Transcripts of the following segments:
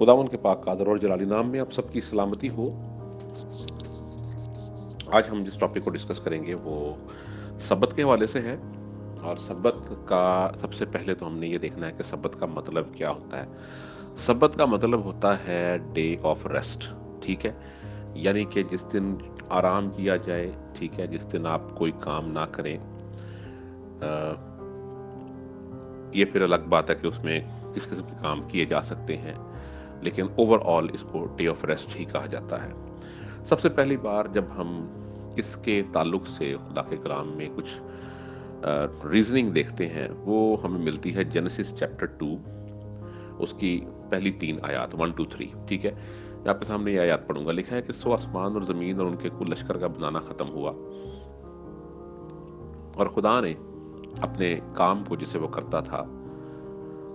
खुदावंद के पाक कादर और जलाली नाम में आप सबकी सलामती हो। आज हम जिस टॉपिक को डिस्कस करेंगे वो सब्बत के हवाले से है। और सब्बत का सबसे पहले तो हमने ये देखना है कि सब्बत का मतलब क्या होता है। सब्बत का मतलब होता है डे ऑफ रेस्ट। ठीक है, यानी कि जिस दिन आराम किया जाए। ठीक है, जिस दिन आप कोई काम ना करें। ये फिर अलग बात है कि उसमें किस किस्म के काम किए जा सकते हैं, लेकिन ओवरऑल इसको डे ऑफ रेस्ट ही कहा जाता है। सबसे पहली बार जब हम इसके ताल्लुक से खुदा के कलाम में कुछ रीजनिंग देखते हैं, वो हमें मिलती है जेनेसिस चैप्टर 2, उसकी पहली 3 आयात 1 2 3। ठीक है, मैं आपके सामने ये आयात पढ़ूंगा। लिखा है कि सो आसमान और जमीन और उनके कुल लश्कर का बनाना खत्म हुआ और खुदा ने अपने काम को जिसे वो करता था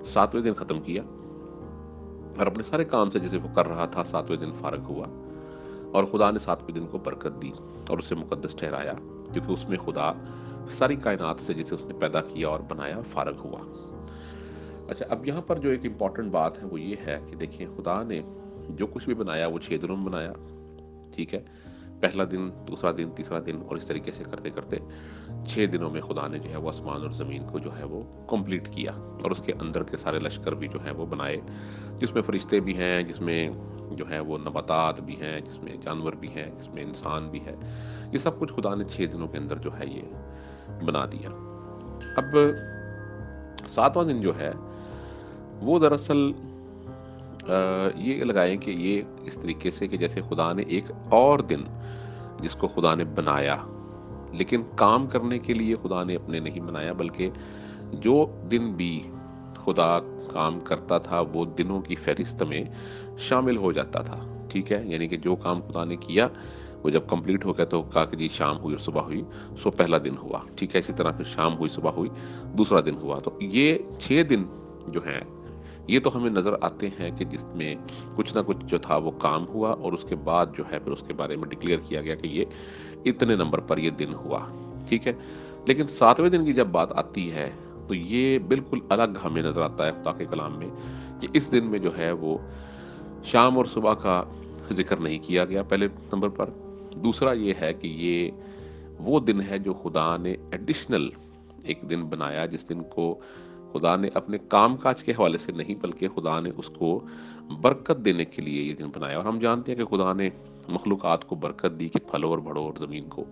7वें दिन खत्म किया, और अपने सारे काम से जिसे वो कर रहा था 7वें दिन फारग हुआ। और खुदा ने 7वें दिन को बरकत दी और उसे मुकद्दस ठहराया, क्योंकि उसमें खुदा सारी कायनात से जिसे उसने पैदा किया और बनाया फारग हुआ। अच्छा, अब यहाँ पर जो एक इम्पॉर्टेंट बात है वो ये है कि देखिए, खुदा ने जो कुछ भी बनाया वो 6 दिनों में बनाया। ठीक है, पहला दिन, दूसरा दिन, तीसरा दिन, और इस तरीके से करते करते 6 दिनों में खुदा ने जो है वो आसमान और ज़मीन को जो है वो कंप्लीट किया, और उसके अंदर के सारे लश्कर भी जो है वो बनाए, जिसमें फरिश्ते भी हैं, जिसमें जो है वो नबातात भी हैं, जिसमें जानवर भी हैं, जिसमें इंसान भी है। ये सब कुछ खुदा ने 6 दिनों के अंदर जो है ये बना दिया। अब 7वां दिन जो है वो दरअसल ये लगाएं कि ये इस तरीके से कि जैसे खुदा ने एक और दिन जिसको खुदा ने बनाया, लेकिन काम करने के लिए खुदा ने अपने नहीं बनाया, बल्कि जो दिन भी खुदा काम करता था वो दिनों की फहरिस्त में शामिल हो जाता था। ठीक है, यानी कि जो काम खुदा ने किया वो जब कंप्लीट हो गया तो कहा कि जी शाम हुई और सुबह हुई, सो पहला दिन हुआ। ठीक है, इसी तरह फिर शाम हुई, सुबह हुई, दूसरा दिन हुआ। तो ये 6 दिन जो हैं ये तो हमें नज़र आते हैं कि जिसमें कुछ ना कुछ जो था वो काम हुआ, और उसके बाद जो है फिर उसके बारे में डिक्लेयर किया गया कि ये इतने नंबर पर ये दिन हुआ। ठीक है, लेकिन 7वें दिन की जब बात आती है तो ये बिल्कुल अलग हमें नजर आता है खुदा के कलाम में, कि इस दिन में जो है वो शाम और सुबह का जिक्र नहीं किया गया पहले नंबर पर। दूसरा ये है कि ये वो दिन है जो खुदा ने एडिशनल एक दिन बनाया, जिस दिन को खुदा ने अपने काम काज के हवाले से नहीं, बल्कि खुदा ने उसको बरकत देने के लिए ये दिन बनाया। और हम जानते हैं कि खुदा ने मखलूक़ात को बरकत दी कि फलो और बढ़ो और ज़मीन को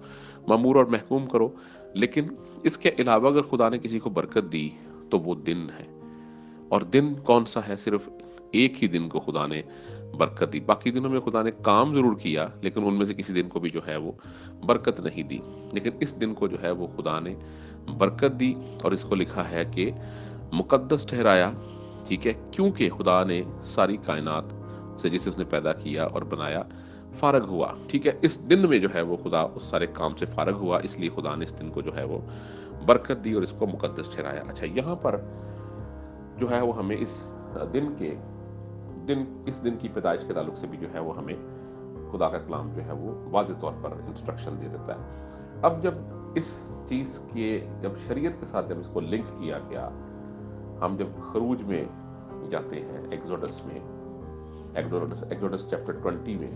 ममूर और महकूम करो। लेकिन इसके अलावा अगर खुदा ने किसी को बरकत दी तो वो दिन है। और दिन कौन सा है? सिर्फ एक ही दिन को खुदा ने बरकत दी। बाकी दिनों में खुदा ने काम जरूर किया, लेकिन उनमें से किसी दिन को भी जो है वो बरकत नहीं दी। लेकिन इस दिन को जो है वो खुदा ने बरकत दी, और इसको लिखा है कि मुकद्दस ठहराया। ठीक है, क्योंकि खुदा ने सारी कायनात से जिसे उसने पैदा किया और बनाया फारग हुआ। ठीक है, इस दिन में जो है वो खुदा उस सारे काम से फारग हुआ, इसलिए खुदा ने इस दिन को जो है वो बरकत दी और इसको मुकद्दस ठहराया। अच्छा, यहाँ पर जो है वो हमें दिन के इस दिन की पैदाइश के ताल्लुक से भी जो है वो हमें खुदा का कलाम जो है वो वाज़ेह तौर पर इंस्ट्रक्शन दे देता है। अब जब इस चीज़ के जब शरीयत के साथ जब इसको लिंक किया गया, हम जब खरूज में जाते हैं, एक्सोडस में, एक्सोडस चैप्टर 20 में,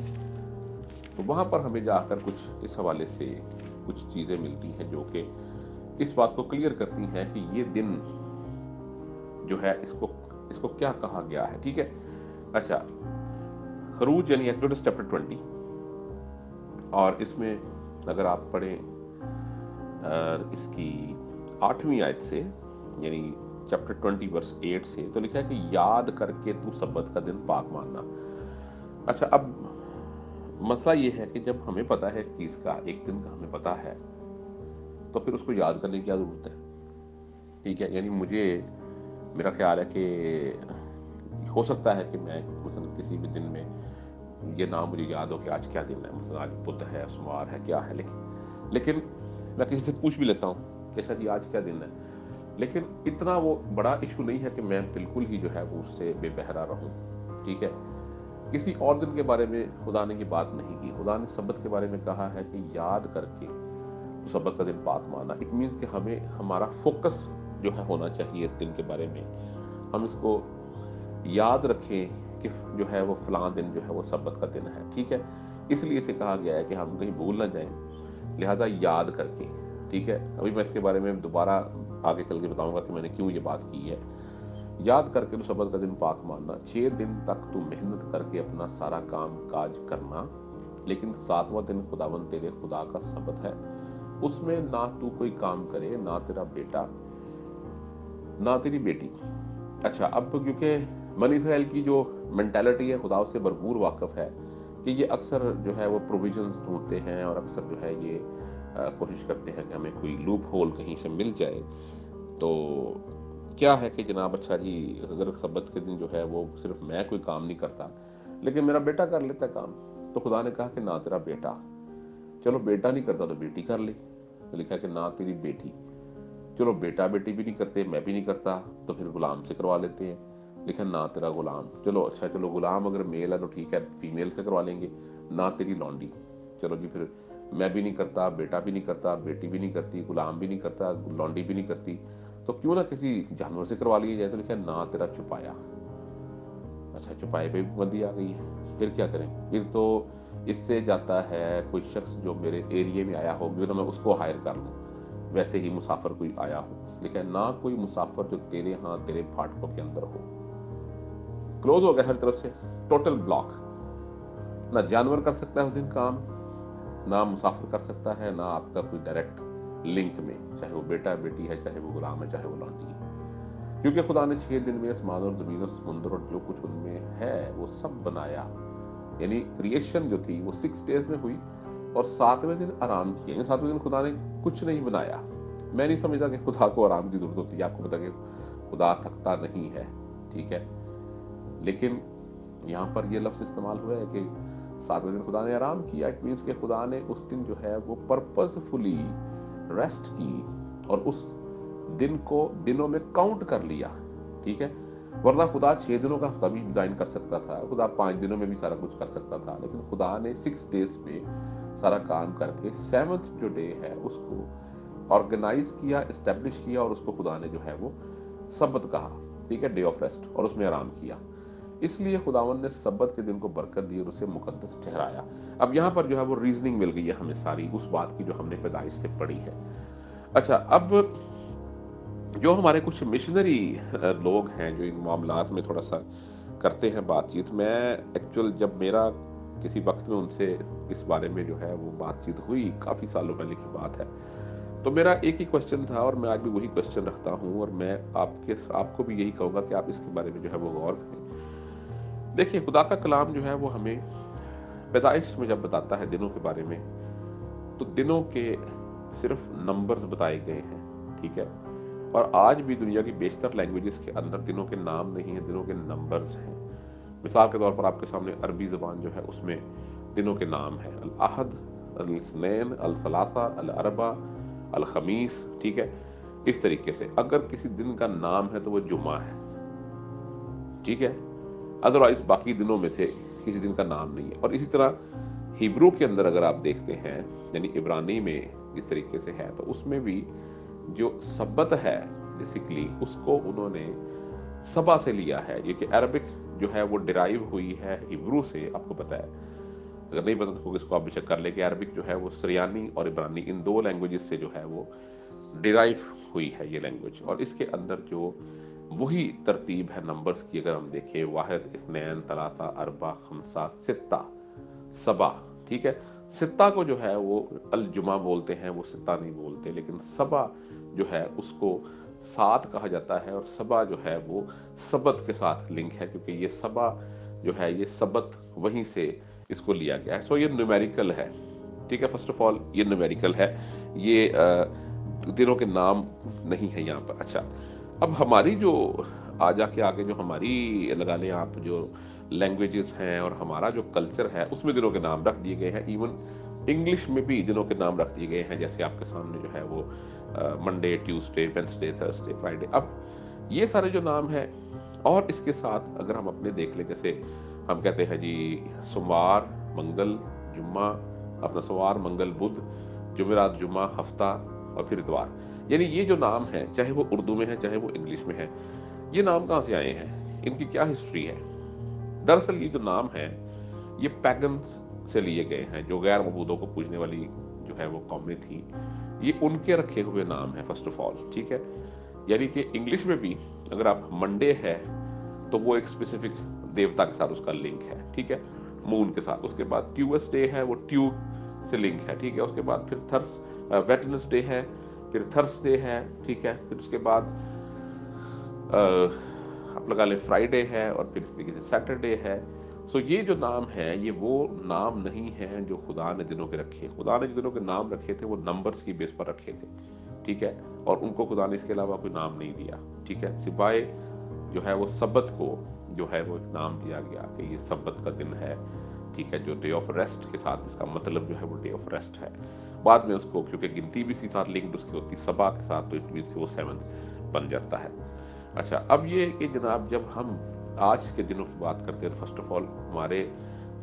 तो वहाँ पर हमें जाकर कुछ इस हवाले से कुछ चीज़ें मिलती हैं जो कि इस बात को क्लियर करती हैं कि ये दिन जो है इसको इसको क्या कहा गया है। ठीक है, अच्छा, खरूज यानी एक्सोडस चैप्टर 20, और इसमें अगर आप पढ़ें इसकी 8वीं आयत से, यानी चैप्टर 20 वर्स 8 से, तो लिखा है कि याद करके तू सब्बत का दिन पाक मानना। अच्छा, अब मसला ये है कि जब हमें पता है चीज़ का, एक दिन का हमें पता है, तो फिर उसको याद करने की क्या ज़रूरत है? ठीक है, यानी मेरा ख्याल है कि हो सकता है कि मैं मसलन किसी भी दिन में ये ना मुझे याद हो कि आज क्या दिन है, मतलब आज बुध है, सोमवार है, क्या है, लेकिन मैं किसी से पूछ भी लेता हूँ कि सर जी आज क्या दिन है। लेकिन इतना वो बड़ा इशू नहीं है कि मैं बिल्कुल ही जो है वो उससे बेबहरा रहूँ। ठीक है, किसी और दिन के बारे में खुदा ने ये बात नहीं की। खुदा ने सब्बत के बारे में कहा है कि याद करके तो सब्बत का दिन पाक माना। इट मीन्स कि हमें हमारा फोकस जो है होना चाहिए इस दिन के बारे में, हम इसको याद रखें कि जो है वो फलां दिन जो है वो सब्बत का दिन है, ठीक है। इसलिए इसे कहा गया है कि हम कहीं भूल ना जाएं, लिहाजा याद करके, ठीक है। अभी मैं इसके बारे में दोबारा आगे चल के बताऊंगा कि मैंने क्यों ये बात की है। याद करके तो सब्बत का दिन पाक मानना, 6 दिन तक तू मेहनत करके अपना सारा काम काज करना, लेकिन 7वां दिन खुदावन तेरे खुदा का सब्बत है, उसमें ना तू कोई काम करे, ना तेरा बेटा ना तेरी बेटी। अच्छा, अब क्योंकि बनी इसराइल की जो मेंटालिटी है खुदा उससे भरपूर वाकिफ है कि ये अक्सर जो है वो प्रोविजंस ढूंढते हैं और अक्सर जो है ये कोशिश करते हैं कि हमें कोई लूप होल कहीं से मिल जाए। तो क्या है कि जनाब, अच्छा जी, अगर सब्बत के दिन जो है वो सिर्फ मैं कोई काम नहीं करता लेकिन मेरा बेटा कर लेता है काम, तो खुदा ने कहा कि ना तेरा बेटा, चलो बेटा नहीं करता तो बेटी कर ले, तो लिखा कि ना तेरी बेटी, चलो बेटा बेटी भी नहीं करते, मैं भी नहीं करता, तो फिर गुलाम से करवा लेते हैं, लिखा ना तेरा गुलाम, चलो अच्छा, चलो गुलाम अगर मेल है तो ठीक है, फीमेल से करवा लेंगे, ना तेरी लौंडी, चलो जी फिर मैं भी नहीं करता, बेटा भी नहीं करता, बेटी भी नहीं करती, गुलाम भी नहीं करता, लौंडी भी नहीं करती, तो क्यों ना किसी जानवर से करवा लिया जाए, तो लिखा ना तेरा छुपाया। अच्छा, छुपाए पे भी पाबंदी आ गई है, फिर क्या करें? फिर तो इससे जाता है कोई शख्स जो मेरे एरिया में आया हो, तो मैं उसको हायर कर लूँ, वैसे ही मुसाफिर कोई आया हो, लेकिन ना कोई मुसाफिर जो तेरे यहाँ तेरे फाटकों के अंदर हो। क्लोज हो गया हर तरफ से, टोटल ब्लॉक। ना जानवर कर सकता है उस दिन काम, ना मुसाफिर कर सकता है, ना आपका कोई डायरेक्ट लिंक में, चाहे वो बेटा बेटी है, चाहे वो गुलाम है, चाहे वो लौंडी है, क्योंकि खुदा ने 6 दिन में आसमान और जमीन और समुद्र और जो कुछ उनमें है वो सब बनाया। यानी क्रिएशन जो थी वो 6 डेज में हुई और 7वें दिन आराम किया। 7वें दिन खुदा ने कुछ नहीं बनाया। मैं नहीं समझता कि खुदा को आराम की जरूरत होती है। आपको पता कि खुदा थकता नहीं है, ठीक है, लेकिन यहाँ पर ये लफ्ज इस्तेमाल हुआ है कि 7वें दिन खुदा ने आराम किया। इट मीन्स कि खुदा ने उस दिन जो है वो पर्पसफुली रेस्ट की और उस दिन को दिनों में काउंट कर लिया, ठीक है। वरना खुदा 6 दिनों का हफ्ता भी डिजाइन कर सकता था, खुदा 5 दिनों में भी सारा कुछ कर सकता था, लेकिन खुदा ने 6 डेज में सारा काम करके 7th जो डे है उसको ऑर्गेनाइज किया, एस्टेब्लिश किया, और उसको खुदा ने जो है वो सब्बत कहा, ठीक है, डे ऑफ रेस्ट, और उसमें आराम किया। इसलिए खुदावन ने सब्बत के दिन को बरकत दी और उसे मुकद्दस ठहराया। अब यहाँ पर जो है वो रीजनिंग मिल गई है हमें सारी उस बात की जो हमने पैदाइश से पढ़ी है। अच्छा, अब जो हमारे कुछ मिशनरी लोग हैं जो इन मामलात में थोड़ा सा करते हैं बातचीत, मैं एक्चुअल जब मेरा किसी वक्त में उनसे इस बारे में जो है वो बातचीत हुई, काफ़ी सालों पहले की बात है, तो मेरा एक ही क्वेश्चन था और मैं आज भी वही क्वेश्चन रखता हूँ, और मैं आपको भी यही कहूँगा कि आप इसके बारे में जो है वो गौर करें। देखिए, खुदा का कलाम जो है वो हमें पैदाइश में जब बताता है दिनों के बारे में, तो दिनों के सिर्फ नंबर्स बताए गए हैं, ठीक है। और आज भी दुनिया की बेशतर लैंग्वेजेस के अंदर दिनों के नाम नहीं है, दिनों के नंबर्स हैं। मिसाल के तौर पर आपके सामने अरबी ज़बान जो है उसमें दिनों के नाम है, अल अहद, अल इस्नैन, अल सलासा, अल अरबा, अल खमीस, ठीक है। इस तरीके से अगर किसी दिन का नाम है तो वो जुमा है, ठीक है, अदरवाइज बाकी दिनों में से किसी दिन का नाम नहीं है। और इसी तरह हिब्रू के अंदर अगर आप देखते हैं, यानी इब्रानी में इस तरीके से है, तो उसमें भी जो सब्बत है बेसिकली उसको उन्होंने सबा से लिया है, ये कि अरबिक जो है वो डिराइव हुई है हिब्रू से। आपको पता है, अगर नहीं पता तो इसको आप बेशक कर ले कि अरबिक जो है वो सरियानी और इब्रानी इन दो लैंग्वेजेस से जो है वो डिराइव हुई है ये लैंग्वेज। और इसके अंदर जो वही तरतीब है नंबर्स की, अगर हम देखें, वाहिद, इस्नैन, तलाता, अरबा, खमसा, सित्ता, सबा, ठीक है। सित्ता को जो है वो अल जुमा बोलते हैं, वो सित्ता नहीं बोलते, लेकिन सबा जो है उसको 7 कहा जाता है, और सबा जो है वो सबत के साथ लिंक है, क्योंकि ये सबा जो है ये सबत वहीं से इसको लिया गया है। सो ये न्यूमेरिकल है, ठीक है। फर्स्ट ऑफ ऑल ये न्यूमेरिकल है, ये दिनों के नाम नहीं है यहाँ पर। अच्छा, अब हमारी जो आ जाके आगे जो हमारी लगा लें आप जो लैंग्वेजेस हैं और हमारा जो कल्चर है उसमें दिनों के नाम रख दिए गए हैं। इवन इंग्लिश में भी दिनों के नाम रख दिए गए हैं, जैसे आपके सामने जो है वो Monday, Tuesday, Wednesday, Thursday, Friday. अब ये सारे जो नाम हैं, और इसके साथ अगर हम अपने देख लें, जैसे हम कहते हैं जी सोमवार, मंगल, जुम्मा, अपना सोमवार, मंगल, बुध, जुमेरात, जुम्मा, हफ्ता और फिर इतवार, यानी ये जो नाम है, चाहे वो उर्दू में है चाहे वो इंग्लिश में है, ये नाम कहाँ से आए हैं, इनकी क्या हिस्ट्री है? दरअसल ये जो नाम है ये पैगन से लिए गए हैं, जो गैर मबूदों को पूजने वाली जो है वो कौमें थी, ये उनके रखे हुए नाम है फर्स्ट ऑफ ऑल, ठीक है। यानी कि इंग्लिश में भी अगर आप मंडे है तो वो एक स्पेसिफिक देवता के साथ उसका लिंक है, ठीक है, मून के साथ। उसके बाद ट्यूसडे है वो ट्यूब से लिंक है, ठीक है। उसके बाद फिर वेडनेसडे है, फिर थर्सडे है, ठीक है। फिर उसके बाद आप लगा ले फ्राइडे है, और फिर इस तरीके से सैटरडे है। सो ये जो नाम है ये वो नाम नहीं है जो खुदा ने दिनों के रखे। खुदा ने जो दिनों के नाम रखे थे वो नंबर्स की बेस पर रखे थे, ठीक है, और उनको खुदा ने इसके अलावा कोई नाम नहीं दिया, ठीक है, सिवाय जो है वो सब्बत को जो है वो एक नाम दिया गया कि ये सब्बत का दिन है, ठीक है, जो डे ऑफ रेस्ट के साथ, इसका मतलब जो है वो डे ऑफ रेस्ट है। बाद में उसको क्योंकि गिनती भी इसी साथ लिंक्ड उसकी होती सबा के साथ, तो इट मींस वो 7 बन जाता है। अच्छा, अब ये कि जनाब जब हम आज के दिनों की बात करते हैं, फर्स्ट ऑफ ऑल हमारे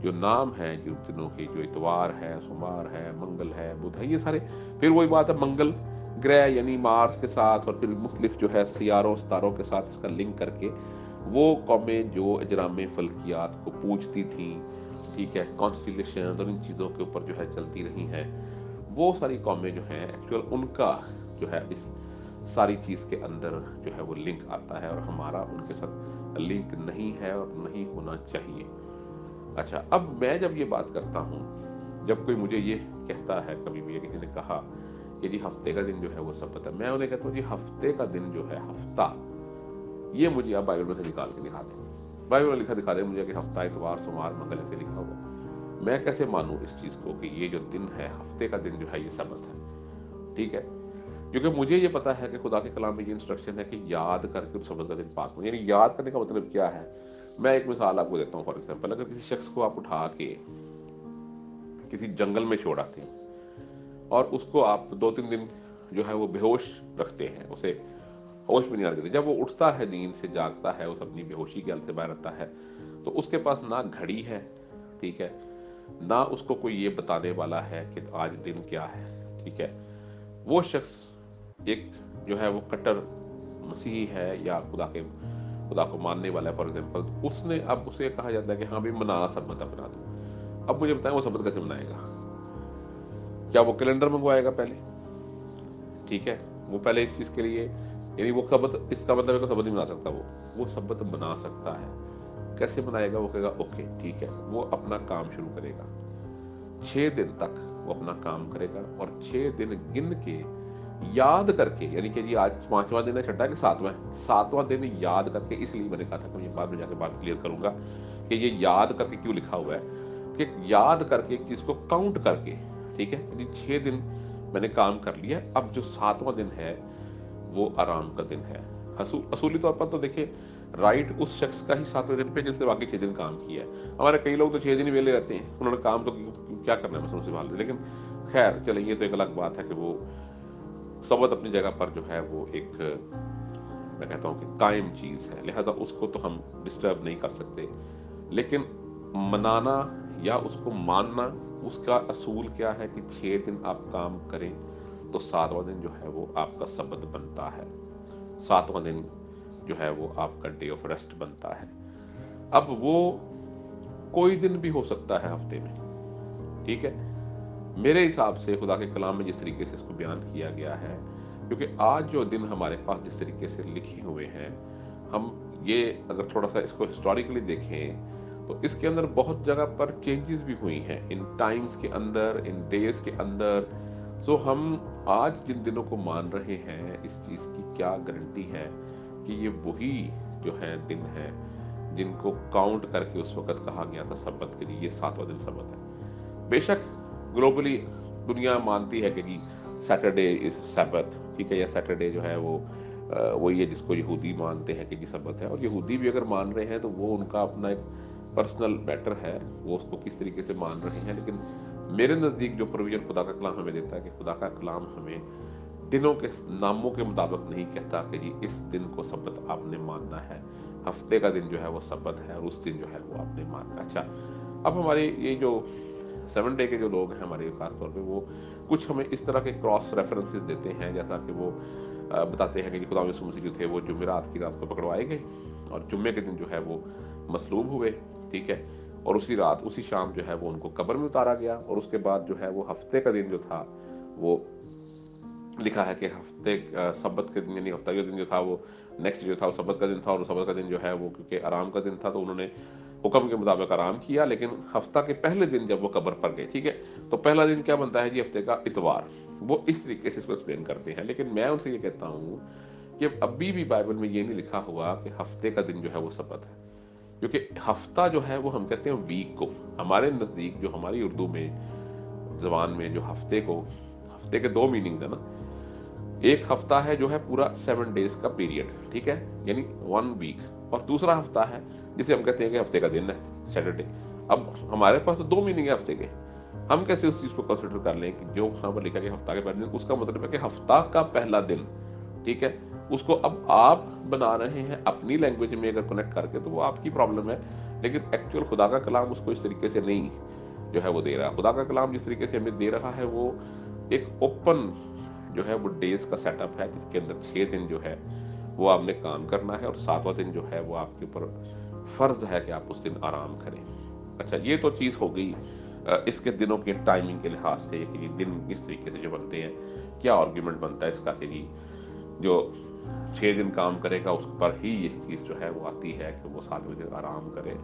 जो नाम है, जो दिनों के, जो इतवार है, सोमवार है, मंगल है, बुध है, ये सारे फिर वही बात है, मंगल ग्रह यानी मार्स के साथ और फिर मुख्तलिफ जो है सियारों सितारों के साथ इसका लिंक करके वो कौमें जो अजराम फल्कियात को पूजती थी, ठीक है, कॉन्स्टिलेशन और इन चीज़ों के ऊपर जो है चलती रही हैं, वो सारी कौमें जो हैं एक्चुअल उनका जो है इस सारी चीज़ के अंदर जो है वो लिंक आता है, और हमारा उनके साथ लिंक नहीं है और नहीं होना चाहिए। अच्छा, अब मैं जब ये बात करता हूँ, जब कोई मुझे ये कहता है, कभी भी किसी ने कहा कि जी हफ्ते का दिन जो है वो सब्बत है, मैं उन्हें कहता हूँ जी हफ्ते का दिन जो है, हफ्ता, ये मुझे आप बाइबल में से निकाल के दिखा दें, बाइबल में लिखा दिखा दे मुझे कि हफ्ता इतवार सोमवार मंगल ऐसे लिखा हुआ, मैं कैसे मानूं इस चीज़ को कि ये जो दिन है हफ्ते का दिन जो है ये सब्बत है, ठीक है। क्योंकि मुझे ये पता है कि खुदा के कलाम में ये इंस्ट्रक्शन है कि याद करके उस सब्बत का दिन पाक करो। यानी याद करने का मतलब क्या है, मैं एक मिसाल आपको देता हूँ। फॉर एग्जाम्पल, अगर किसी शख्स को आप उठा के किसी जंगल में छोड़ आते हैं और उसको आप 2-3 दिन जो है वो बेहोश रखते हैं, उसे होश भी नहीं आती, जब वो उठता है नींद से, जागता है, उस अपनी बेहोशी के हालत से बाहर आता है, तो उसके पास ना घड़ी है, ठीक है, ना उसको कोई ये बताने वाला है कि आज दिन क्या है, ठीक है। वो शख्स एक जो है वो कट्टर मसीही है या खुदा को मानने वाला है फॉर एग्जाम्पल, उसने अब उसे कहा जाता है कि हाँ भाई मना सब्बत अपना दो। अब मुझे बताएं वो सब्बत कैसे मनाएगा? क्या वो कैलेंडर मंगवाएगा पहले? ठीक है, वो पहले इस चीज के लिए, यानी वो सब्बत, इसका मतलब है कि सब्बत नहीं बना सकता, वो सब्बत बना सकता है। कैसे बनाएगा? वो कहेगा ओके ठीक है, वो अपना काम शुरू करेगा, 6 दिन तक वो अपना काम करेगा, और 6 दिन गिन के याद करके, यानी कि जी आज 5वां दिन है, छठा कि 7वां दिन याद करके, इसलिए मैंने कहा था कि मैं बाद में जाकर बात क्लियर करूंगा कि ये याद करके क्यों लिखा हुआ है, कि याद करके एक चीज को काउंट करके, ठीक है, यानी 6 दिन मैंने काम कर लिया, अब जो 7वां दिन है वो आराम का दिन है। असूली तौर पर तो देखिए राइट उस शख्स का ही 7वें दिन पे जिसने बाकी 6 दिन काम किया है। हमारे कई लोग तो 6 दिन ही वेले रहते हैं, उन्होंने काम तो क्या करना है, बस संभाल, लेकिन खैर चले, ये तो एक अलग बात है कि वो सबत अपनी जगह पर जो है वो एक, मैं कहता हूँ कि कायम चीज है, लिहाजा उसको तो हम डिस्टर्ब नहीं कर सकते। लेकिन मनाना या उसको मानना, उसका असूल क्या है कि 6 दिन आप काम करें तो 7वां दिन जो है वो आपका सबत बनता है, 7वां दिन जो है वो आपका डे ऑफ रेस्ट बनता है। अब वो कोई दिन भी हो सकता है हफ्ते में, ठीक है, मेरे हिसाब से खुदा के कलाम में जिस तरीके से इसको बयान किया गया है, क्योंकि आज जो दिन हमारे पास जिस तरीके से लिखे हुए हैं, हम ये अगर थोड़ा सा इसको हिस्टोरिकली देखें तो इसके अंदर बहुत जगह पर चेंजेस भी हुई हैं, इन टाइम्स के अंदर, इन डेज के अंदर। सो हम आज जिन दिनों को मान रहे हैं, इस चीज़ की क्या गारंटी है कि ये वही जो है दिन है जिनको काउंट करके उस वक्त कहा गया था सब्बत के लिए, ये 7वां दिन सब्बत है। बेशक ग्लोबली दुनिया मानती है कि जी सैटरडे इज सब्बत, ठीक है, या सैटरडे जो है वो वही है जिसको यहूदी मानते हैं कि जी सब्बत है, और यहूदी भी अगर मान रहे हैं तो वो उनका अपना एक पर्सनल मैटर है, वो उसको किस तरीके से मान रहे हैं। लेकिन मेरे नज़दीक जो प्रोविजन खुदा का कलाम हमें देता है कि खुदा का कलाम हमें दिनों के नामों के मुताबिक नहीं कहता कि जी इस दिन को सब्बत आपने मानना है, हफ्ते का दिन जो है वो सब्बत है और उस दिन जो है वो आपने मानना है। अच्छा, अब हमारे ये जो 7 डे के जो लोग हैं हमारे खास तौर पे, वो कुछ हमें इस तरह के क्रॉस रेफरेंसेस देते हैं, जैसा कि वो बताते हैं कि खुदा यीशु मसीह जो थे वो जुमेरात की रात को पकड़वाए गए और जुम्मे के दिन जो है वो मसलूब हुए, ठीक है। और उसी रात उसी शाम जो है वो उनको कब्र में उतारा गया। और उसके बाद जो है वो हफ्ते का दिन जो था वो लिखा है कि हफ्ते सब्बत के दिन यानी हफ्ता के दिन जो था वो नेक्स्ट जो था वो सब्बत का दिन था। और सब्बत का दिन जो है वो क्योंकि आराम का दिन था तो उन्होंने हुक्म के मुताबिक आराम किया। लेकिन हफ्ता के पहले दिन जब वो कब्र पर गए, ठीक है, तो पहला दिन क्या बनता है जी हफ्ते का? इतवार। वो इस तरीके से इसको एक्सप्लेन करते हैं। लेकिन मैं उनसे ये कहता हूँ कि अभी भी बाइबल में ये नहीं लिखा हुआ कि हफ्ते का दिन जो है वो सब्बत है। क्योंकि हफ्ता जो है वो हम कहते हैं वीक को। हमारे नजदीक जो हमारी उर्दू में जबान में जो हफ्ते को, हफ्ते के दो मीनिंग है ना। एक हफ्ता है जो है पूरा 7 डेज का पीरियड, ठीक है, यानी 1 वीक। और दूसरा हफ्ता है जिसे हम कहते हैं कि हफ्ते का दिन है, सैटरडे। अब हमारे पास तो दो मीनिंग है हफ्ते के। हम कैसे उस चीज को कंसिडर कर लें कि जो यहाँ पर लिखा गया हफ्ता के पहले दिन, उसका मतलब है कि हफ्ता का पहला दिन, ठीक है, उसको अब आप बना रहे हैं अपनी लैंग्वेज में अगर कनेक्ट करके, तो वो आपकी प्रॉब्लम है। लेकिन एक्चुअल खुदा का कलाम उसको इस तरीके से नहीं जो है वो दे रहा है। खुदा का कलाम जिस तरीके से हमें दे रहा है वो एक ओपन जो है वो डेज का सेटअप है, जिसके अंदर 6 दिन जो है वो आपने काम करना है और 7वां दिन जो है वो आपके ऊपर फर्ज है कि आप उस दिन आराम करें। अच्छा, ये तो चीज़ हो गई इसके दिनों के टाइमिंग के लिहाज से कि ये दिन किस तरीके से जो बनते हैं। क्या आर्ग्यूमेंट बनता है इसका कि जी जो 6 दिन काम करेगा उस पर ही ये चीज़ जो है वो आती है कि वो 7वें दिन आराम करे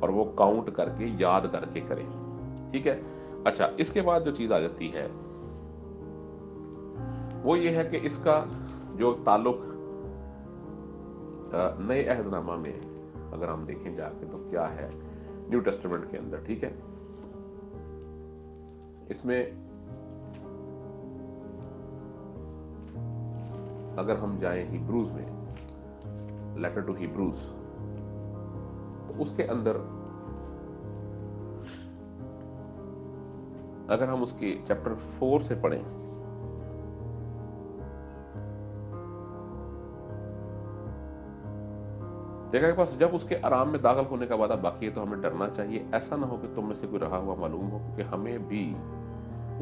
और वो काउंट करके याद करके करे, ठीक है। अच्छा, इसके बाद जो चीज़ आ जाती है वो ये है कि इसका जो ताल्लुक नए अहदनामा में अगर हम देखें जाके तो क्या है न्यू टेस्टामेंट के अंदर, ठीक है। इसमें अगर हम जाएं हिब्रूज में, लेटर टू हिब्रूज, तो उसके अंदर अगर हम उसके चैप्टर 4 से पढ़ें, देखा के पास जब उसके आराम में दाखिल होने का वादा बाकी है तो हमें डरना चाहिए, ऐसा ना हो कि तुम में से कोई रहा हुआ मालूम हो, क्योंकि हमें भी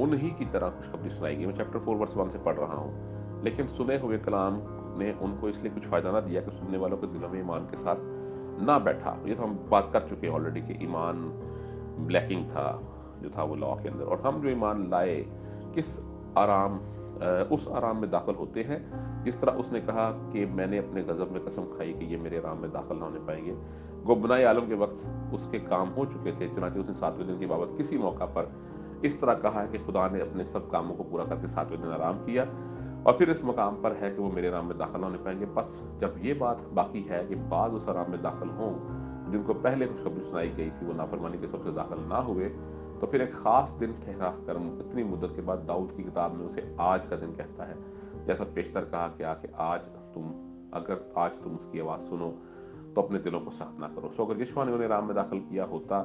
उन्हीं की तरह खुशखबरी सुनाएगी। मैं चैप्टर 4 वर्स 1 से पढ़ रहा हूँ। लेकिन सुने हुए कलाम ने उनको इसलिए कुछ फायदा ना दिया कि सुनने वालों के दिलों में ईमान के साथ ना बैठा। ये तो हम बात कर चुके हैं ऑलरेडी कि ईमान ब्लैकिंग था जो था वो लॉ के अंदर। और हम जो ईमान लाए किस आराम उस आराम में दाखिल होते हैं जिस तरह उसने कहा कि मैंने अपने गजब में कसम खाई कि ये मेरे आराम में दाखिल ना होने पाएंगे। गो बनाए आलम के वक्त उसके काम हो चुके थे, चुनांचे उसने 7वें दिन की बाबत किसी मौका पर इस तरह कहा है कि खुदा ने अपने सब कामों को पूरा करके 7वें दिन आराम किया। और फिर इस मकाम पर है कि वो मेरे आराम में दाखिल होने पाएंगे। बस जब ये बात बाकी है कि बाद उस आराम में दाखिल हों जिनको पहले खुशखबरी सुनाई गई थी वो नाफरमानी के सबसे दाखिल ना हुए, तो फिर एक खास दिन ठहरा कर इतनी मुद्दत के बाद दाऊद की किताब में उसे आज का दिन कहता है। जैसा पेशतर कहा कि आज तुम अगर आज तुम उसकी आवाज़ सुनो तो अपने दिलों को सख्त ना करो। सो अगर यीशु ने उन्हें आराम में दाखिल किया होता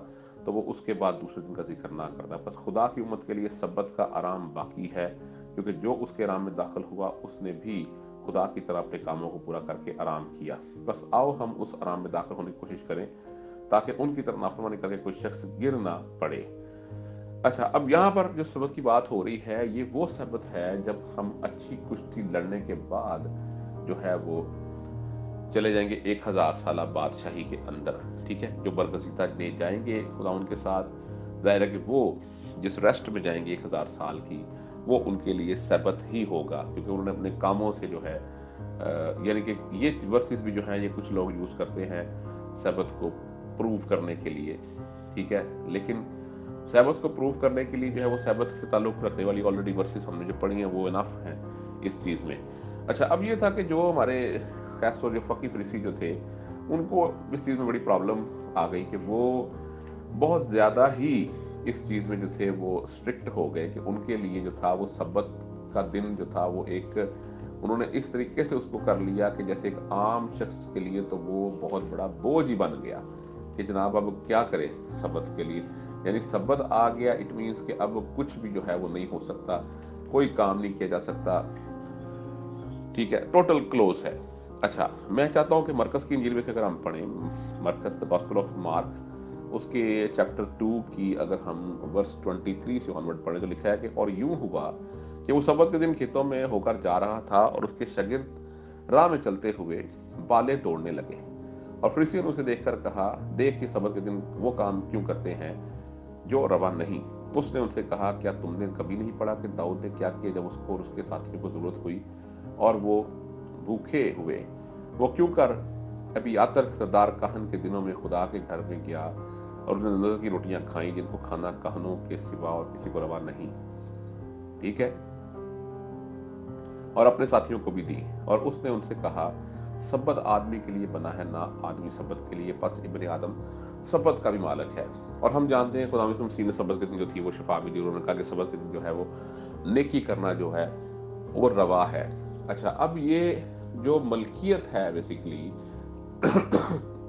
तो वो उसके बाद दूसरे दिन का जिक्र ना करता। बस खुदा की उम्मत के लिए सब्बत का आराम बाकी है, क्योंकि जो उसके आराम में दाखिल हुआ उसने भी खुदा की तरह अपने कामों को पूरा करके आराम किया। बस आओ हम उस आराम में दाखिल होने की कोशिश करें ताकि उनकी तरफ नाफरमानी करके कोई शख्स गिर ना पड़े। अच्छा, अब यहाँ पर जो सबक की बात हो रही है ये वो सबक है जब हम अच्छी कुश्ती लड़ने के बाद जो है वो चले जाएंगे 1000 साल बादशाही के अंदर, ठीक है, जो बरगजीता ले जाएंगे खुदा उनके साथ। जाहिर है कि वो जिस रेस्ट में जाएंगे 1000 साल की, वो उनके लिए सबत ही होगा, क्योंकि उन्होंने अपने कामों से जो है यानी कि ये वर्सेस भी जो है ये कुछ लोग यूज करते हैं सबत को प्रूव करने के लिए, ठीक है। लेकिन सैबत को प्रूव करने के लिए जो है वो सैबत से ताल्लुक रखने वाली ऑलरेडी वर्सेस हमने जो पढ़ी हैं वो इनफ हैं इस चीज़ में। अच्छा, अब ये था कि जो हमारे खासतौर जो फ़की फरीसी जो थे उनको इस चीज़ में बड़ी प्रॉब्लम आ गई कि वो बहुत ज़्यादा ही इस चीज़ में जो थे वो स्ट्रिक्ट हो गए कि उनके लिए जो था वो सब्बत का दिन जो था वो एक उन्होंने इस तरीके से उसको कर लिया कि जैसे एक आम शख्स के लिए तो वो बहुत बड़ा बोझ ही बन गया कि जनाब अब क्या करे सब्बत के लिए। यानी सब्बत आ गया, इट मीन्स कि अब कुछ भी जो है वो नहीं हो सकता, कोई काम नहीं किया जा सकता, ठीक है, टोटल क्लोज है। अच्छा, मैं चाहता हूं कि मरकस की इंजील में से अगर हम पढ़ें मरकस द गॉस्पेल ऑफ मार्क उसके चैप्टर 2 की अगर हम वर्स 23 से ऑनवर्ड पढ़ें तो लिखा है कि और यूं हुआ कि वो सब्बत के दिन खेतों में होकर जा रहा था और उसके शागिर्द राह में चलते हुए बाले तोड़ने लगे और फरीसियों ने उसे देखकर कहा, देख कि सब्त के दिन वो काम क्यों करते हैं जो रवा नहीं। उसने उनसे कहा, क्या तुमने कभी नहीं पढ़ा कि दाऊद ने क्या किया जब उसको और उसके साथियों को जरूरत हुई और वो भूखे हुए? वो क्यों कर अबियातर सरदार काहन के दिनों में खुदा के घर में गया और उन्होंने नजर की रोटियां खाई जिनको खाना काहनों के सिवा और किसी को रवा नहीं। ठीक है, और अपने साथियों को भी दी। और उसने उनसे कहा, सब्बत आदमी के लिए बना है, ना आदमी सब्बत के लिए, बस इब्ने आदम सब्बत का भी मालिक है। और हम जानते हैं खुदा मसीह ने सब्बत के दिन जो थी वो शिफा भी दी। उन्होंने कहा कि सब्बत के दिन जो है वो नेकी करना जो है वो रवा है। अच्छा, अब ये जो मलकियत है बेसिकली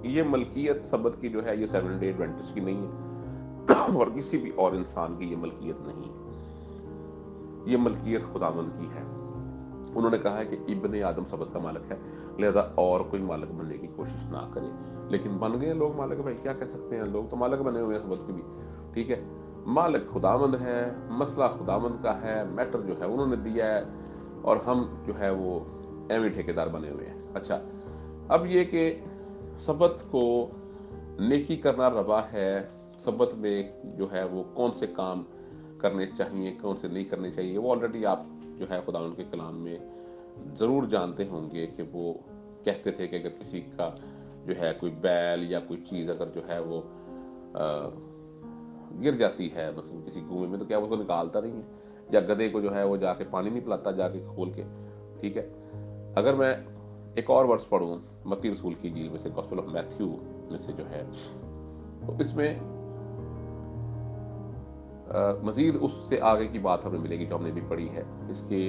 ये मलकियत सब्बत की जो है ये 7 डे एडवेंटिस्ट की नहीं है और किसी भी और इंसान की ये मलकियत नहीं है, ये मलकियत खुदावंद की है। उन्होंने कहा है कि इब्ने आदम सब्बत का मालिक है, लिहाजा और कोई मालिक बनने की कोशिश ना करे। लेकिन बन गए लोग मालिक, भाई क्या कह सकते हैं, लोग तो मालिक बने हुए हैं सब्बत के भी। ठीक है, मालिक खुदावंद है, मसला खुदावंद का है, मैटर जो है उन्होंने दिया है और हम जो है वो एवं ठेकेदार बने हुए हैं। अच्छा, अब ये कि सब्बत को नेकी करना रवा है, सब्बत में जो है वो कौन से काम करने चाहिए कौन से नहीं करने चाहिए, वो ऑलरेडी आप जो है खुदा उनके कलाम में ज़रूर जानते होंगे कि वो कहते थे कि अगर किसी का जो है कोई बैल या कोई चीज़ अगर जो है वो गिर जाती है मतलब किसी कुएं में, तो क्या वो उसको निकालता नहीं है, या गधे को जो है वो जाके पानी नहीं पिलाता जाके खोल के। ठीक है, अगर मैं एक और वर्ष पढ़ूं मत्ती रसूल की इंजील में से, गॉस्पेल ऑफ मैथ्यू में से जो है, तो इसमें मजीद उससे आगे की बात हमें मिलेगी जो हमने भी पढ़ी है इसके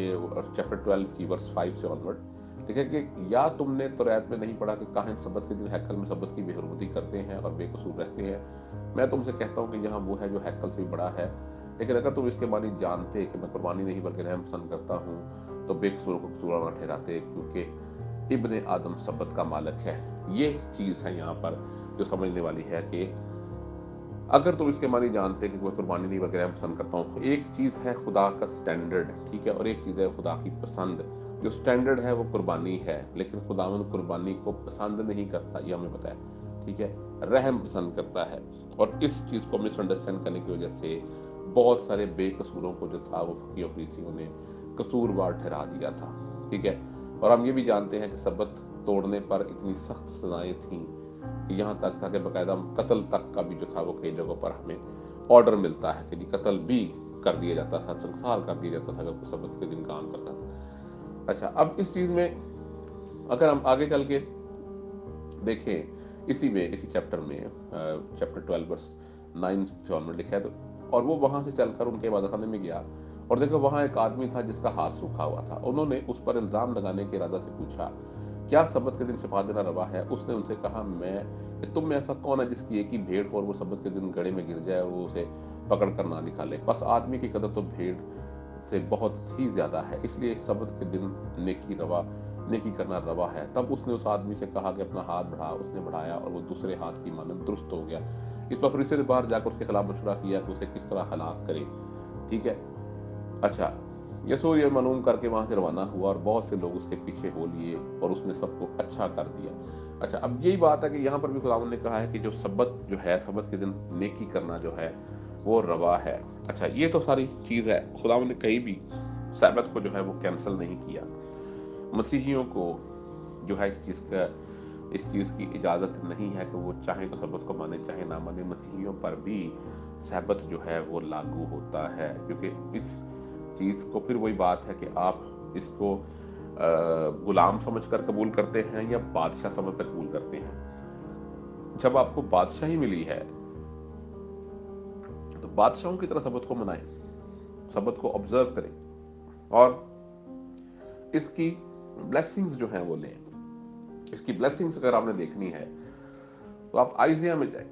चैप्टर 12 की वर्स 5 से ऑनवर्ड। ठीक है, कि या तुमने तौरात में नहीं पढ़ा कि काहिन सब्बत के दिन हैकल में सब्बत की बेहुरमती करते हैं और बेकसूर रहते हैं? मैं तुमसे कहता हूँ कि यहाँ वो है जो हैकल से भी बड़ा है। लेकिन अगर तुम इसके मानी जानते कि मैं कुर्बानी नहीं बल्कि रहम पसंद करता हूँ, तो बेकसूर को कसूर ना ठहराते, क्योंकि इब्ने आदम सब्बत का मालिक है। ये चीज़ है यहाँ पर जो समझने वाली है कि अगर तुम इसके मानी जानते कि मैं कुर्बानी नहीं वगैरह पसंद करता हूँ। एक चीज़ है खुदा का स्टैंडर्ड, ठीक है, और एक चीज़ है खुदा की पसंद। जो स्टैंडर्ड है वो कुर्बानी है, लेकिन खुदावंद कुर्बानी को पसंद नहीं करता, ये हमें पता है। ठीक है, रहम पसंद करता है। और इस चीज़ को मिसअंडरस्टैंड करने की वजह से बहुत सारे बेकसूरों को जो था वो फकीर फरीसियों ने कसूरवार ठहरा दिया था। ठीक है, और हम ये भी जानते हैं कि सब्बत तोड़ने पर इतनी सख्त सजाएं थीं कि यहाँ तक था कि बाकायदा कत्ल तक का भी जो था वो कई जगहों पर हमें ऑर्डर मिलता है कि जी कत्ल भी कर दिया जाता था, संसार कर दिया जाता था अगर कोई सब्बत के दिन काम करता था। अच्छा, अब इस चीज़ में अगर हम आगे चल के देखें, इसी चैप्टर में चैप्टर 12 वर्स 9 जो हमने लिखा है, तो और वो वहां से चलकर उनके इबादतखाने में गया और देखो वहां एक आदमी था जिसका हाथ सूखा हुआ था। उन्होंने उस पर इल्जाम लगाने के इरादा से पूछा, क्या सब्बत के दिन शिफा देना रवा है? उसने उनसे कहा, मैं तुम में ऐसा कौन है जिसकी एक ही भेड़ और वो सब्बत के दिन गड़े में गिर जाए और वो उसे पकड़ कर ना निकाले? बस आदमी की कदर तो भेड़ से बहुत ही ज्यादा है, इसलिए सब्बत के दिन नेकी करना रवा है। तब उसने उस आदमी से कहा कि अपना हाथ बढ़ा। उसने बढ़ाया और वो दूसरे हाथ की मानद दुरुस्त हो गया। इस पर फरीसी ने बाहर जाकर उसके खिलाफ मशवरा किया कि उसे किस तरह हलाक करे। ठीक है, अच्छा, यसूर ये मालूम करके वहां से रवाना हुआ और बहुत से लोग उसके पीछे हो लिए और उसने सबको अच्छा कर दिया। अच्छा, अब यही बात है कि यहाँ पर भी खुदावंद ने कहा है कि जो सब्बत जो है, सब्बत के दिन नेकी करना जो है वो रवा है। अच्छा, ये तो सारी चीज है, खुदावंद ने कहीं भी सब्बत को जो है वो कैंसिल नहीं किया। मसीहियों को जो है इस चीज की इजाजत नहीं है कि वो चाहे तो सब्बत को माने चाहे ना माने। मसीहियों पर भी सब्बत जो है वो लागू होता है, क्योंकि इस चीज को फिर वही बात है कि आप इसको गुलाम समझकर कबूल करते हैं या बादशाह समझकर कबूल करते हैं। जब आपको बादशाही मिली है तो बादशाहों की तरह सब्बत को मनाएं, सब्बत को ऑब्जर्व करें और इसकी ब्लेसिंग्स जो हैं वो लें। इसकी ब्लेसिंग्स अगर आपने देखनी है तो आप आइजिया में जाए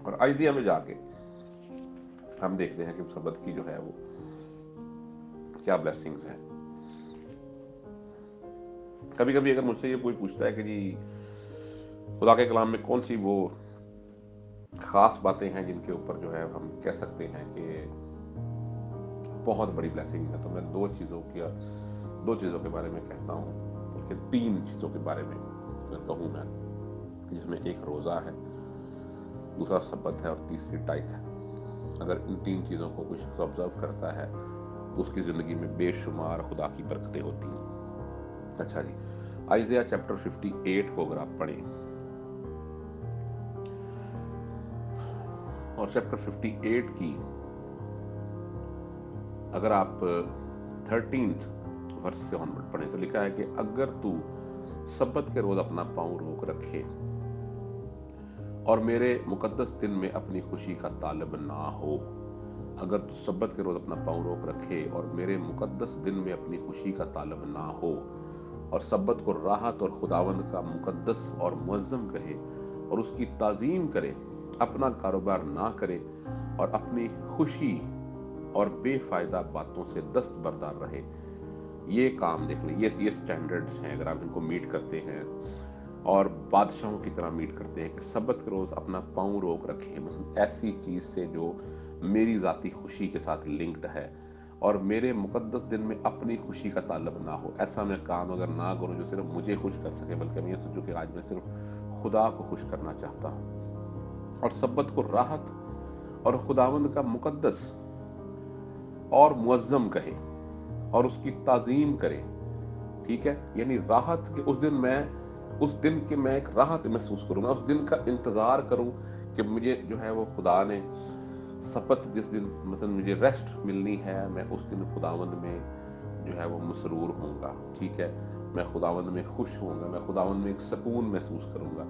और आइजिया में जाके हम देखते हैं कि सब्बत की जो है वो क्या ब्लेसिंग्स हैं। कभी कभी अगर मुझसे ये कोई पूछता है कि जी खुदा के कलाम में कौन सी वो खास बातें हैं जिनके ऊपर जो है हम कह सकते हैं कि बहुत बड़ी ब्लेसिंग है, तो मैं दो चीज़ों के बारे में कहता हूँ। के 3 चीज़ों के बारे में कहूँ मैं, जिसमें एक रोज़ा है, दूसरा सबत है और तीसरी टाइथ है। अगर इन 3 चीज़ों को कुछ ऑब्जर्व करता है तो उसकी ज़िंदगी में बेशुमार खुदा की बरकतें होती हैं। अच्छा जी, आइज़िया चैप्टर 58 को अगर आप पढ़ें और चैप्टर 58 की अगर आप 13th वर्ष से ऑनवर्ड पढ़ें तो लिखा है कि अगर तू सब्बत के रोज अपना पाँव रोक रखे और मेरे मुकद्दस दिन में अपनी खुशी का तालब ना हो। अगर तू सब्बत के रोज अपना पाँव रोक रखे और मेरे मुकद्दस दिन में अपनी खुशी का तालब ना हो और सब्बत को राहत और खुदावंद का मुकद्दस और मुअज्जम कहे और उसकी ताजीम करे, अपना कारोबार ना करे और अपनी खुशी और बेफायदा बातों से दस्तबरदार रहे। ये काम देख लें, ये स्टैंडर्ड्स हैं। अगर आप इनको मीट करते हैं और बादशाहों की तरह मीट करते हैं कि सब्बत के रोज अपना पाँव रोक रखे, मतलब ऐसी चीज से जो मेरी जाती खुशी के साथ लिंक्ड है और मेरे मुकद्दस दिन में अपनी खुशी का ताल्लुक ना हो। ऐसा मैं काम अगर ना करूं जो सिर्फ मुझे खुश कर सके, बल्कि मैं ये सोचूं कि आज मैं सिर्फ खुदा को खुश करना चाहता हूं और सब्बत को राहत और खुदावंद का मुकद्दस और मुअज्जम कहे और उसकी ताजीम करे। ठीक है, यानी राहत के उस दिन के मैं एक राहत महसूस करूँ, मैं उस दिन का इंतजार करूं कि मुझे जो है वो खुदा ने सपत जिस दिन मतलब मुझे रेस्ट मिलनी है, मैं उस दिन खुदावंद में जो है वो मसरूर होऊंगा। ठीक है, मैं खुदावंद में खुश होऊंगा, मैं खुदावंद में एक सुकून महसूस करूंगा।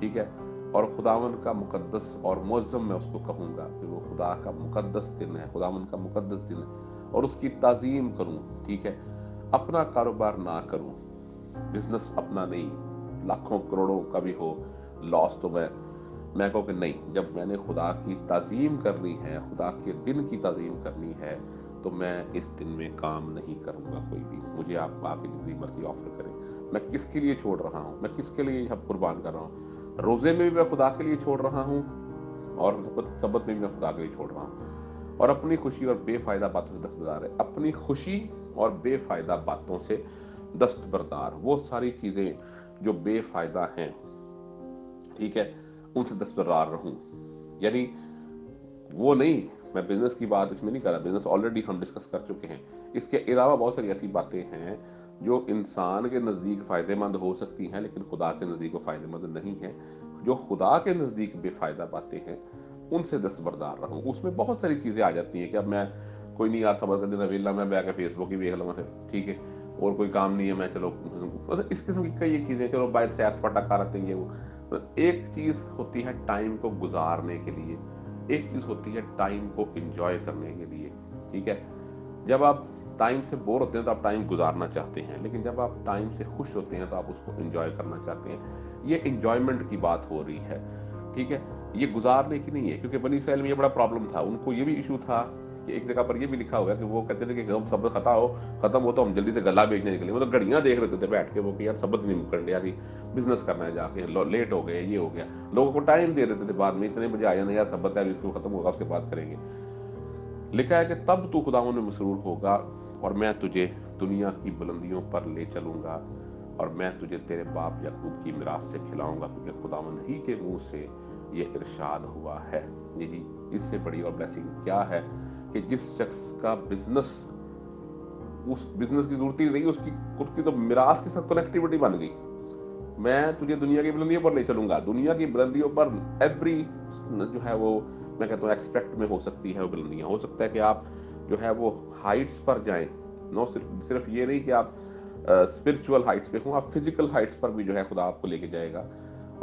ठीक है, और खुदावंद का मुकद्दस और मुअज्जम मैं उसको कहूंगा कि वो खुदा का मुकद्दस दिन है, खुदावंद का मुकद्दस दिन है और उसकी ताजीम करूं। ठीक है, अपना कारोबार ना करूं, बिजनेस अपना नहीं, लाखों करोड़ों का भी हो लॉस, तो मैं कहूँ कि नहीं, जब मैंने खुदा की ताजीम करनी है, खुदा के दिन की ताजीम करनी है, तो मैं इस दिन में काम नहीं करूंगा कोई भी। मुझे आप आके जितनी मर्जी ऑफर करें, मैं किसके लिए छोड़ रहा हूँ, मैं किसके लिए अब कुर्बान कर रहा हूँ। रोजे में भी मैं खुदा के लिए छोड़ रहा हूँ और सबत में भी मैं खुदा के लिए छोड़ रहा हूँ। और अपनी खुशी और बेफायदा बातों से दस्तबरदार है। अपनी खुशी और बेफायदा बातों से दस्तबरदार, वो सारी चीजें जो बेफायदा हैं, ठीक है, उनसे दस्तबरदार रहूं। यानी वो नहीं, मैं बिजनेस की बात इसमें नहीं कर रहा, बिजनेस ऑलरेडी हम डिस्कस कर चुके हैं। इसके अलावा बहुत सारी ऐसी बातें हैं जो इंसान के नज़दीक फ़ायदेमंद हो सकती हैं लेकिन खुदा के नज़दीक वो फ़ायदेमंद नहीं है। जो खुदा के नज़दीक बेफ़ायदा बातें हैं उनसे दस्तबरदार रहूं। उसमें बहुत सारी चीज़ें आ जाती हैं कि अब मैं कोई नहीं, यार समझ कर दिन वेला मैं बैठ के फेसबुक ही देख लूँगा फिर, ठीक है, और कोई काम नहीं है, मैं चलो इस किस्म की कई चीज़ें, चलो बाहर सैर सपाटा कर आते हैं। ये वो तो एक चीज़ होती है टाइम को गुजारने के लिए, एक चीज होती है टाइम को एंजॉय करने के लिए। ठीक है, जब आप टाइम से बोर होते हैं तो आप टाइम गुजारना चाहते हैं, लेकिन जब आप टाइम से खुश होते हैं तो आप उसको एंजॉय करना चाहते हैं। ये एंजॉयमेंट की बात हो रही है। ठीक है, ये गुजारने की नहीं है, क्योंकि बनी इसराइल में ये बड़ा प्रॉब्लम था। उनको ये भी इशू था कि एक जगह पर ये भी लिखा हुआ है कि वो कहते थे कि हम सबक खत्म हो तो हम जल्दी से गला बेचने निकले, मतलब घड़ियां देख रहे थे बैठ के वो कि यार सबक नहीं मुकर लिया, बिजनेस करना है, जाके लेट हो गए, ये हो गया। लोगों को टाइम दे देते थे, बाद में इतने बजे आ जाना, यार सबक है इसको खत्म होगा उसके बाद करेंगे। लिखा है कि तब तू खुदावंद में मसरूर होगा और मैं तुझे दुनिया की बुलंदियों पर ले चलूंगा और मैं तुझे तेरे बाप याकूब की मिरास से खिलाऊंगा, क्योंकि खुदावंद ही के मुंह से ये इरशाद हुआ है। ये जी, इससे बड़ी और ब्लेसिंग क्या है कि जिस शख्स का बिजनेस, उस बिजनेस की जरूरत ही नहीं, उसकी तो मिरास के साथ कनेक्टिविटी बन गई। मैं तुझे दुनिया की बुलंदियों पर ले चलूंगा। दुनिया की बुलंदियों पर एवरी जो है वो, मैं कहता हूँ एक्सपेक्ट में हो सकती है वो बुलंदियां। हो सकता है कि आप जो है वो हाइट्स पर जाएं, नो सिर्फ ये नहीं कि आप स्पिरिचुअल हाइट्स पे हों, आप फिजिकल हाइट्स पर भी जो है खुदा आपको लेके जाएगा।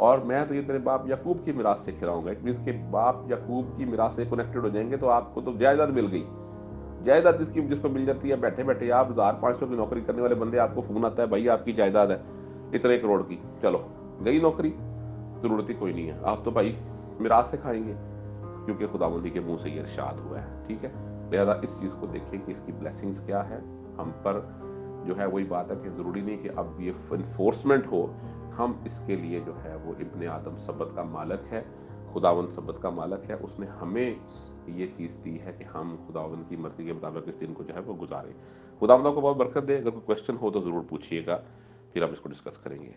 और मैं तो ये तेरे बाप याकूब की मिरास से खिलाऊंगा। इट मीन के बाप याकूब की मिरास से कनेक्टेड हो जाएंगे तो आपको तो जायदाद मिल गई। जायदाद जिसको मिल जाती है, बैठे बैठे आप 1500 की नौकरी करने वाले बंदे, आपको फोन आता है भाई आपकी जायदाद है इतने करोड़ की, चलो गई नौकरी, जरूरत ही कोई नहीं है, आप तो भाई मिराज से खाएंगे, क्योंकि खुदावंदी के मुंह से ये इरशाद हुआ है। ठीक है, लिहाजा इस चीज को देखें कि इसकी ब्लेसिंग्स क्या है हम पर। जो है वही बात है कि जरूरी नहीं कि अब ये इन्फोर्समेंट हो, हम इसके लिए जो है वो इब्ने आदम सब्बत का मालक है, खुदावंद सब्बत का मालक है, उसने हमें ये चीज़ दी है कि हम खुदावंद की मर्जी के मुताबिक इस दिन को जो है वो गुजारें। खुदावंद को बहुत बरकत दे। अगर कोई क्वेश्चन हो तो ज़रूर पूछिएगा। फिर हम इसको डिस्कस करेंगे।